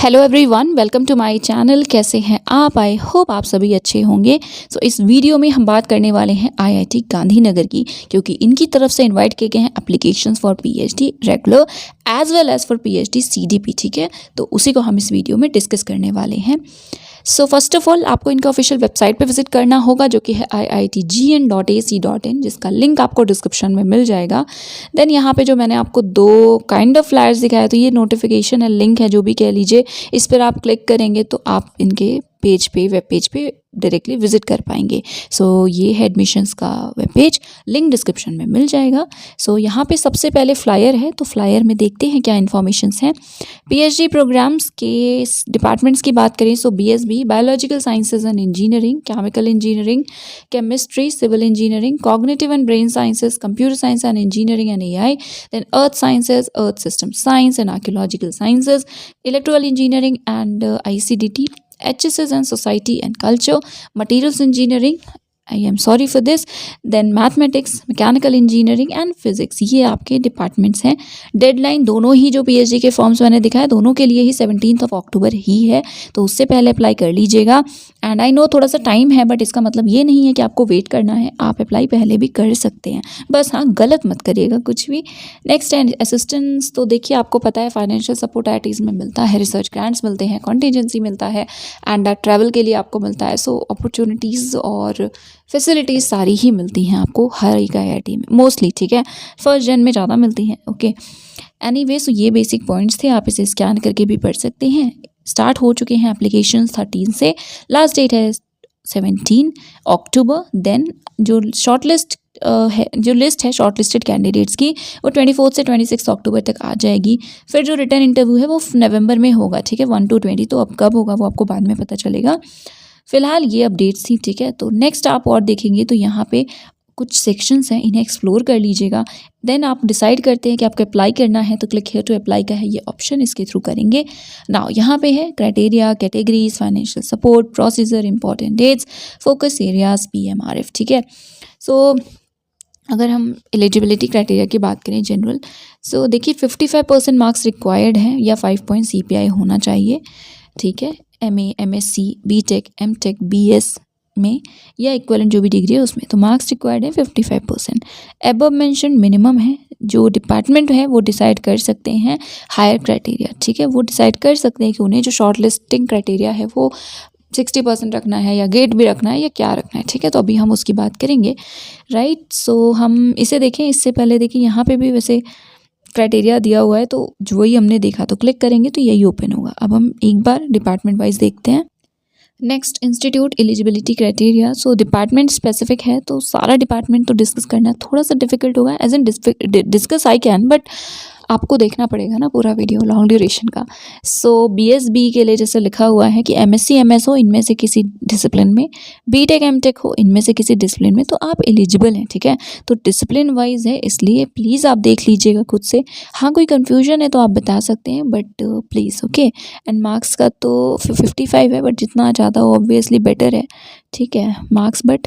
Hello everyone, welcome to my channel. कैसे हैं आप? आई होप आप सभी अच्छे होंगे। इस वीडियो में हम बात करने वाले हैं आईआईटी गांधीनगर की, क्योंकि इनकी तरफ से इनवाइट किए गए हैं applications for PhD regular as well as for PhD CDP. ठीक है, तो उसी को हम इस वीडियो में डिस्कस करने वाले हैं। फर्स्ट ऑफ ऑल आपको इनका ऑफिशियल वेबसाइट पे विजिट करना होगा, जो कि है iitgn.ac.in, जिसका लिंक आपको डिस्क्रिप्शन में मिल जाएगा। देन यहाँ पे जो मैंने आपको दो काइंड ऑफ फ्लायर्स दिखाया, तो ये नोटिफिकेशन है, लिंक है, जो भी कह लीजिए। इस पर आप क्लिक करेंगे तो आप इनके पेज पे, वेब पेज पे डायरेक्टली विजिट कर पाएंगे। ये है एडमिशन्स का वेब पेज, लिंक डिस्क्रिप्शन में मिल जाएगा। यहाँ पे सबसे पहले फ्लायर है, तो फ्लायर में देखते हैं क्या इन्फॉर्मेशंस हैं। पीएचडी प्रोग्राम्स के डिपार्टमेंट्स की बात करें, BSB biological sciences and engineering, chemical engineering, chemistry, civil engineering, cognitive and brain sciences, computer science and engineering and AI, then earth sciences, earth system science and archaeological sciences, electrical engineering and ICDT, HSS and Society and Culture, Materials Engineering, I am sorry for this, then Mathematics, Mechanical Engineering and Physics। ये आपके departments हैं। Deadline दोनों ही जो PhD के forms मैंने दिखाया, दोनों के लिए ही 17 अक्टूबर ही है, तो उससे पहले अप्लाई कर लीजिएगा। एंड आई नो थोड़ा सा टाइम है, बट इसका मतलब ये नहीं है कि आपको वेट करना है, आप अप्लाई पहले भी कर सकते हैं। बस हाँ, गलत मत करिएगा कुछ भी। नेक्स्ट एंड असिस्टेंस, तो देखिए आपको पता है फाइनेंशियल सपोर्ट आईआईटीज़ में मिलता है, रिसर्च ग्रांट्स मिलते हैं, कॉन्टीजेंसी मिलता है, एंड ट्रैवल के लिए आपको मिलता है। अपॉर्चुनिटीज़ और फैसिलिटीज़ सारी ही मिलती हैं आपको हर एक आईआईटी में मोस्टली। ठीक है, फर्स्ट जन में ज़्यादा मिलती हैं। ओके, एनीवे, ये बेसिक पॉइंट्स थे, आप इसे स्कैन करके भी पढ़ सकते हैं। स्टार्ट हो चुके हैं एप्लीकेशन 13 से, लास्ट डेट है 17 अक्टूबर। देन जो शॉर्ट लिस्ट है, जो लिस्ट है शॉर्ट लिस्टेड कैंडिडेट्स की, वो 24 से 26 अक्टूबर तक आ जाएगी। फिर जो रिटर्न इंटरव्यू है वो नवंबर में होगा। ठीक है, 1 to 20, तो अब कब होगा वो आपको बाद में पता चलेगा। फिलहाल ये अपडेट्स थी। ठीक है, तो नेक्स्ट आप और देखेंगे तो यहाँ पे कुछ सेक्शंस हैं, इन्हें एक्सप्लोर कर लीजिएगा। देन आप डिसाइड करते हैं कि आपको अप्लाई करना है, तो क्लिक हियर टू अप्लाई का है ये ऑप्शन, इसके थ्रू करेंगे। नाउ यहाँ पे है criteria, categories, financial support, procedure, important dates, focus areas, PMRF. ठीक है, अगर हम एलिजिबिलिटी क्राइटेरिया की बात करें जनरल, देखिए 55% मार्क्स रिक्वायर्ड हैं, या 5 पॉइंट CPI होना चाहिए। ठीक है, MA, MSc, BTech, MTech, BS में या इक्विवेलेंट जो भी डिग्री है उसमें, तो मार्क्स रिक्वायर्ड है 55%। अबव मेंशन मिनिमम है, जो डिपार्टमेंट है वो डिसाइड कर सकते हैं हायर क्राइटेरिया। ठीक है, वो डिसाइड कर सकते हैं कि उन्हें जो शॉर्ट लिस्टिंग क्राइटेरिया है वो 60% रखना है, या गेट भी रखना है, या क्या रखना है। ठीक है, तो अभी हम उसकी बात करेंगे। राइट, हम इसे देखें, इससे पहले देखिए यहाँ पे भी वैसे क्राइटेरिया दिया हुआ है, तो जो वही हमने देखा, तो क्लिक करेंगे तो यही ओपन होगा। अब हम एक बार डिपार्टमेंट वाइज देखते हैं। Next, institute eligibility criteria. Department specific है, तो सारा डिपार्टमेंट तो डिस्कस करना थोड़ा सा डिफिकल्ट होगा। As an discuss I can, but आपको देखना पड़ेगा ना पूरा वीडियो, लॉन्ग ड्यूरेशन का। BSB के लिए जैसे लिखा हुआ है कि MSc MS हो इनमें से किसी डिसिप्लिन में, BTech MTech हो इनमें से किसी डिसिप्लिन में, तो आप एलिजिबल हैं। ठीक है, तो डिसिप्लिन वाइज है, इसलिए प्लीज़ आप देख लीजिएगा खुद से। हाँ, कोई कन्फ्यूजन है तो आप बता सकते हैं, but please. Okay, and marks का तो 55 है, बट जितना ज़्यादा हो ऑब्वियसली बेटर है। ठीक है, मार्क्स, बट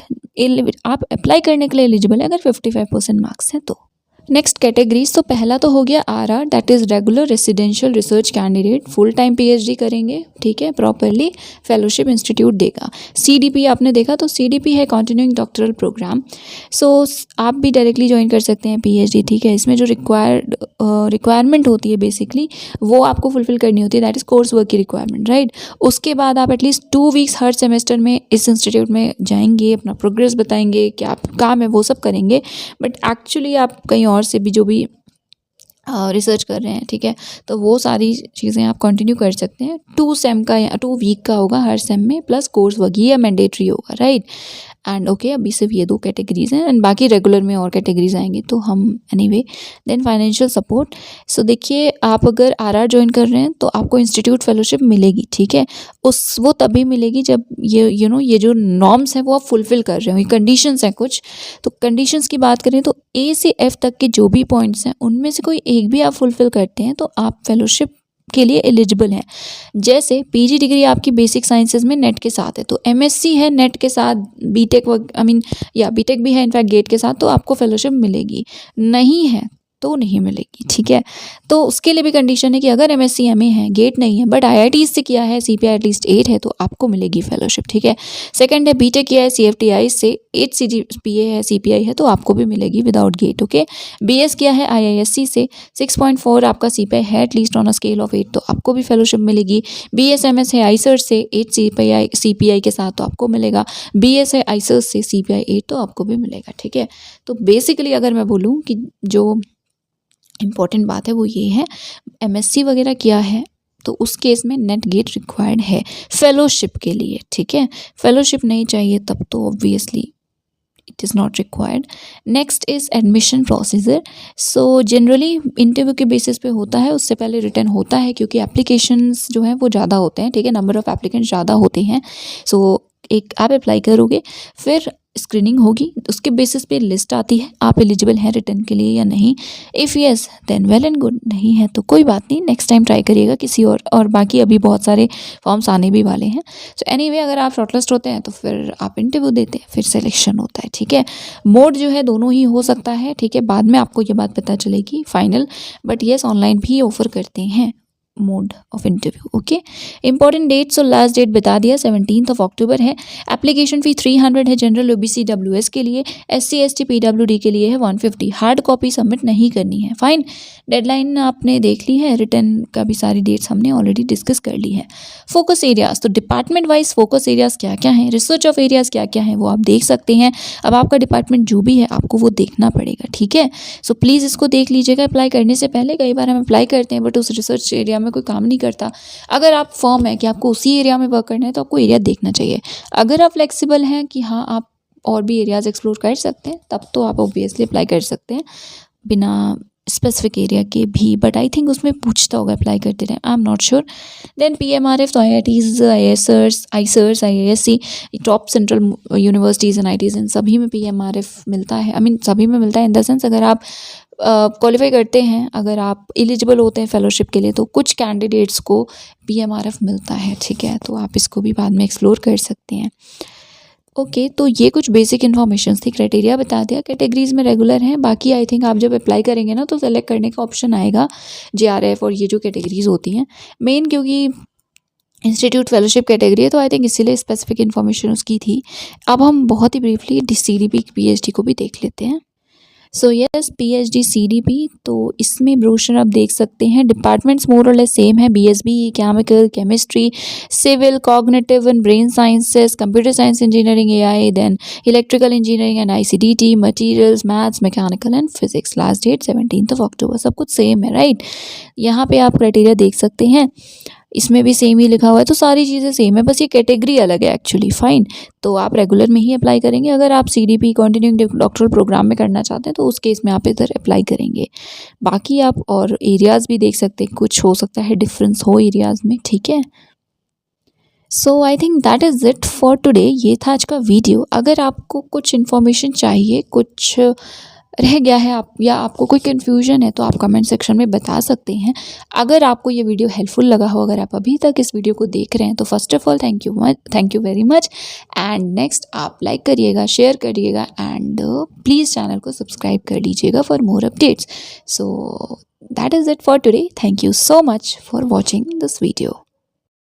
आप अप्लाई करने के लिए एलिजिबल है अगर 55% मार्क्स हैं तो। नेक्स्ट कैटेगरीज, तो पहला तो हो गया RR, that is regular residential research candidate, full time PhD करेंगे। ठीक है, प्रॉपरली फेलोशिप इंस्टीट्यूट देगा। CDP आपने देखा, तो CDP है कॉन्टिन्यूइंग डॉक्टरल प्रोग्राम। आप भी डायरेक्टली ज्वाइन कर सकते हैं PhD। ठीक है, इसमें जो रिक्वायरमेंट होती है बेसिकली वो आपको फुलफिल करनी होती है, दैट इज़ कोर्स वर्क की रिक्वायरमेंट। राइट, उसके बाद आप एटलीस्ट 2 वीक्स हर सेमेस्टर में इस इंस्टीट्यूट में जाएंगे, अपना प्रोग्रेस बताएंगे, क्या काम है वो सब करेंगे। बट एक्चुअली आप कहीं और से भी जो भी रिसर्च कर रहे हैं, ठीक है, तो वो सारी चीज़ें आप कंटिन्यू कर सकते हैं। 2 सेम का या 2 वीक का होगा हर सेम में, प्लस कोर्स वर्क, ये मैंडेटरी होगा। राइट, एंड ओके, अभी सिर्फ ये 2 कैटेगरीज हैं, एंड बाकी रेगुलर में और कैटेगरीज आएंगी, तो हम एनीवे। देन फाइनेंशियल सपोर्ट, देखिए आप अगर RR ज्वाइन कर रहे हैं तो आपको इंस्टीट्यूट फेलोशिप मिलेगी। ठीक है, वो तभी मिलेगी जब ये ये जो नॉर्म्स हैं वो आप फुलफिल कर रहे हो, ये कंडीशंस हैं कुछ। तो कंडीशंस की बात करें तो A से F तक के जो भी पॉइंट्स हैं उनमें से कोई एक भी आप फुलफिल करते हैं तो आप फेलोशिप के लिए एलिजिबल हैं। जैसे PG डिग्री आपकी बेसिक साइंसेज में नेट के साथ है, तो MSc है नेट के साथ, BTech BTech भी है इनफैक्ट गेट के साथ, तो आपको फेलोशिप मिलेगी। नहीं है तो नहीं मिलेगी, ठीक है। तो उसके लिए भी कंडीशन है कि अगर MSc MA है, गेट नहीं है, बट IIT से किया है, CPI एटलीस्ट 8 है, तो आपको मिलेगी फेलोशिप, ठीक है। सेकंड है BTech किया है CFTI से 8 CGPA है, CPI है, तो आपको भी मिलेगी विदाउट गेट, ओके। BS किया है IISc से 6.4 आपका CPI है at least on a scale of 8, तो आपको भी फेलोशिप मिलेगी। BSMS है ICER से 8 CPI के साथ, तो आपको मिलेगा। BS है ICER से CPI 8, तो आपको भी मिलेगा, ठीक है। तो बेसिकली अगर मैं बोलूँ कि जो इम्पॉर्टेंट बात है वो ये है, MSc वगैरह किया है तो उस केस में नेट गेट रिक्वायर्ड है फेलोशिप के लिए, ठीक है। फेलोशिप नहीं चाहिए तब तो obviously it is not required. Next is admission procedure. So generally interview के बेसिस पे होता है, उससे पहले रिटर्न होता है, क्योंकि एप्लीकेशंस जो हैं वो ज़्यादा होते हैं, ठीक है, नंबर ऑफ़ एप्लीकेंट्स ज़्यादा होते हैं। सो एक आप अप्लाई करोगे, फिर स्क्रीनिंग होगी, उसके बेसिस पे लिस्ट आती है आप एलिजिबल हैं रिटर्न के लिए या नहीं। If yes then well and good, नहीं है तो कोई बात नहीं, नेक्स्ट टाइम ट्राई करिएगा किसी और बाकी अभी बहुत सारे फॉर्म्स आने भी वाले हैं। सो एनीवे अगर आप शॉर्टलिस्ट होते हैं तो फिर आप इंटरव्यू देते हैं, फिर सिलेक्शन होता है, ठीक है। मोड जो है दोनों ही हो सकता है, ठीक है, बाद में आपको ये बात पता चलेगी फाइनल, बट येस ऑनलाइन भी ऑफर करते हैं mode of interview, okay. Important dates और लास्ट डेट बता दिया, 17 अक्टूबर है। एप्लीकेशन फ़ी 300 है जनरल OBC WS के लिए, SC ST PWD के लिए है 150। हार्ड कॉपी सबमिट नहीं करनी है, फाइन। डेडलाइन आपने देख ली है, रिटर्न का भी सारी डेट्स हमने ऑलरेडी डिस्कस कर ली है। फोकस एरियाज़, तो डिपार्टमेंट वाइज फोकस एरियाज़ क्या क्या हैं, रिसर्च ऑफ एरियाज़ क्या क्या हैं वो आप देख सकते हैं। अब आपका डिपार्टमेंट जो भी है आपको वो देखना पड़ेगा, ठीक है। सो प्लीज़ इसको देख लीजिएगा अप्लाई करने से पहले। कई बार हम अप्लाई करते हैं बट उस रिसर्च एरिया में कोई काम नहीं करता। अगर आप फर्म है कि आपको उसी एरिया में वर्क करना है तो आपको एरिया देखना चाहिए। अगर आप फ्लेक्सिबल हैं कि हाँ आप और भी एरियाज़ एक्सप्लोर कर सकते हैं, तब तो आप ऑब्वियसली अप्लाई कर सकते हैं बिना स्पेसिफिक एरिया के भी, बट आई थिंक उसमें पूछता होगा अप्लाई करते रहे, I am not sure. Then PMRF, तो IITs, ICERs, IISc, top central universities and IITs, इन सभी में PMRF मिलता है। आई मीन सभी में मिलता है इन द सेंस अगर आप क्वालिफाई करते हैं, अगर आप एलिजिबल होते हैं फेलोशिप के लिए, तो कुछ कैंडिडेट्स को PMRF मिलता है, ठीक है। तो आप इसको भी बाद में एक्सप्लोर कर सकते हैं, ओके। तो ये कुछ बेसिक इन्फॉर्मेशन थी, क्राइटेरिया बता दिया, कैटेगरीज में रेगुलर हैं। बाकी आई थिंक आप जब अप्लाई करेंगे ना तो सेलेक्ट करने का ऑप्शन आएगा JRF और ये जो कैटेगरीज होती हैं मेन, क्योंकि इंस्टीट्यूट फेलोशिप कैटेगरी है तो आई थिंक इसीलिए स्पेसिफिक इन्फॉर्मेशन उसकी थी। अब हम बहुत ही ब्रीफली CDP PhD को भी देख लेते हैं। सो यस, PhD CDP, तो इसमें ब्रोशर आप देख सकते हैं। डिपार्टमेंट्स मोर और लेस सेम है, BSB chemical, chemistry, civil, cognitive and brain sciences, computer science, engineering, AI, then electrical engineering and ICT, materials, maths, mechanical and physics. Last date 17 October, सब कुछ सेम है, right. यहाँ पे आप criteria देख सकते हैं, इसमें भी सेम ही लिखा हुआ है, तो सारी चीज़ें सेम है, बस ये कैटेगरी अलग है एक्चुअली, फाइन। तो आप रेगुलर में ही अप्लाई करेंगे। अगर आप CDP कॉन्टिन्यूइंग डॉक्टरल प्रोग्राम में करना चाहते हैं तो उस केस में आप इधर अप्लाई करेंगे। बाकी आप और एरियाज़ भी देख सकते हैं, कुछ हो सकता है डिफरेंस हो एरियाज़ में, ठीक है। So I think that is it for today. ये था आज का वीडियो। अगर आपको कुछ इन्फॉर्मेशन चाहिए, कुछ रह गया है आप या आपको कोई कन्फ्यूजन है तो आप कमेंट सेक्शन में बता सकते हैं। अगर आपको ये वीडियो हेल्पफुल लगा हो, अगर आप अभी तक इस वीडियो को देख रहे हैं तो first of all thank you very much. And next आप लाइक करिएगा, शेयर करिएगा एंड प्लीज़ चैनल को सब्सक्राइब कर लीजिएगा for more updates. So that is it for today. Thank you so much for watching this video.